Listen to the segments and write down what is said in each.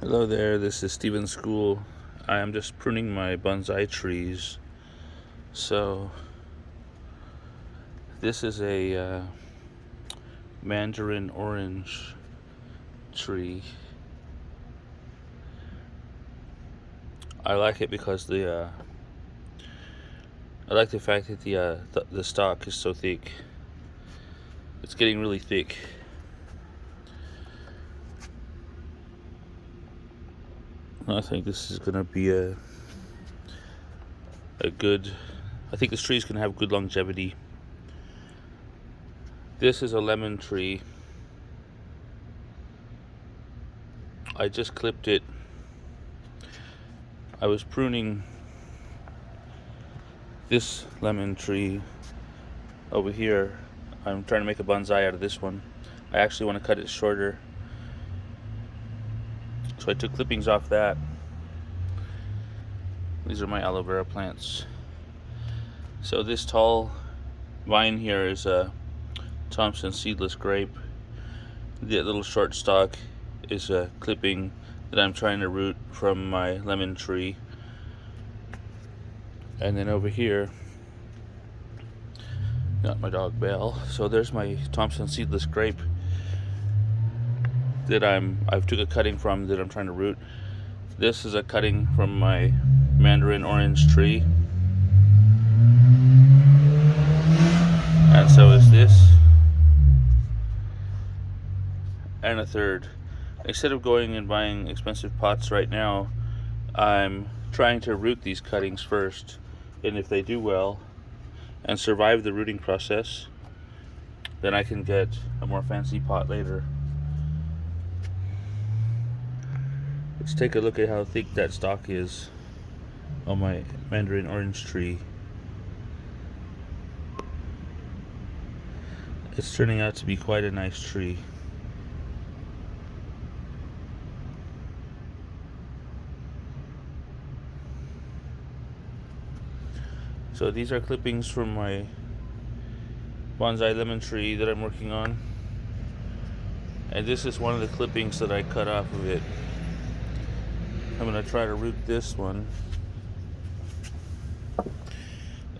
Hello there, this is Stephen School. I am just pruning my bonsai trees. So, this is a Mandarin orange tree. I like it because I like the fact that the stalk is so thick. It's getting really thick. I think this is gonna be a good. I think this tree is gonna have good longevity. This is a lemon tree. I just clipped it. I was pruning this lemon tree over here. I'm trying to make a bonsai out of this one. I actually want to cut it shorter. So I took clippings off that. These are my aloe vera plants. So this tall vine here is a Thompson seedless grape. The little short stalk is a clipping that I'm trying to root from my lemon tree. And then over here, got my dog Belle. So there's my Thompson seedless grape that I've took a cutting from that I'm trying to root. This is a cutting from my Mandarin orange tree. And so is this. And a third. Instead of going and buying expensive pots right now, I'm trying to root these cuttings first. And if they do well and survive the rooting process, then I can get a more fancy pot later. Let's take a look at how thick that stalk is on my Mandarin orange tree. It's turning out to be quite a nice tree. So these are clippings from my bonsai lemon tree that I'm working on. And this is one of the clippings that I cut off of it. I'm going to try to root this one.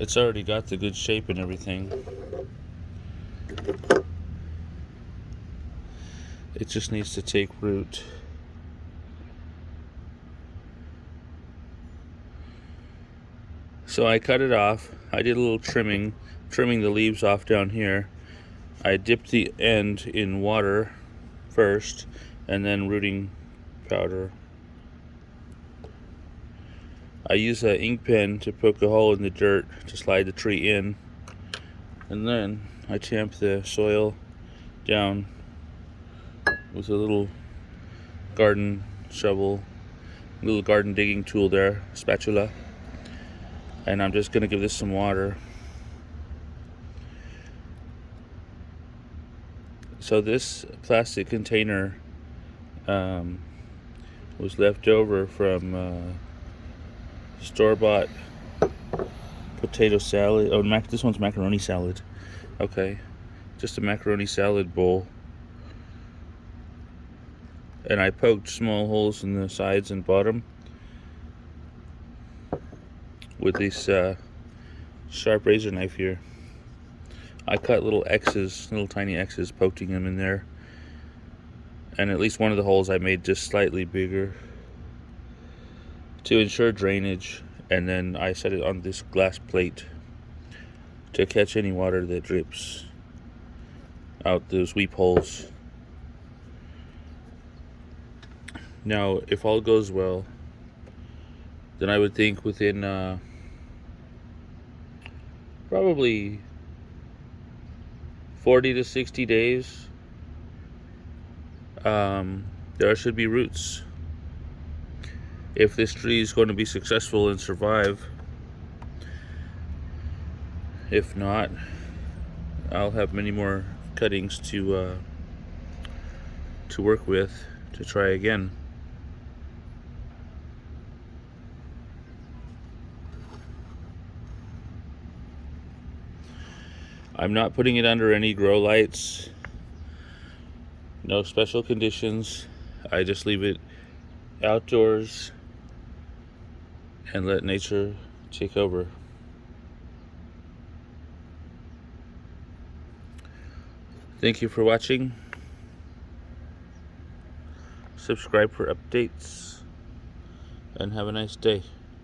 It's already got the good shape and everything. It just needs to take root. So I cut it off. I did a little trimming the leaves off down here. I dipped the end in water first and then rooting powder. I use an ink pen to poke a hole in the dirt to slide the tree in, and then I tamp the soil down with a little garden shovel, little garden digging tool there, spatula, and I'm just going to give this some water. So this plastic container was left over from store-bought potato salad. Oh, this one's macaroni salad. Okay, just a macaroni salad bowl. And I poked small holes in the sides and bottom with this sharp razor knife here. I cut little X's, little tiny X's, poking them in there. And at least one of the holes I made just slightly bigger to ensure drainage. And then I set it on this glass plate to catch any water that drips out those weep holes. Now, if all goes well, then I would think within probably 40 to 60 days, there should be roots. If this tree is going to be successful and survive. If not, I'll have many more cuttings to work with to try again. I'm not putting it under any grow lights, no special conditions. I just leave it outdoors and let nature take over. Thank you for watching. Subscribe for updates and have a nice day.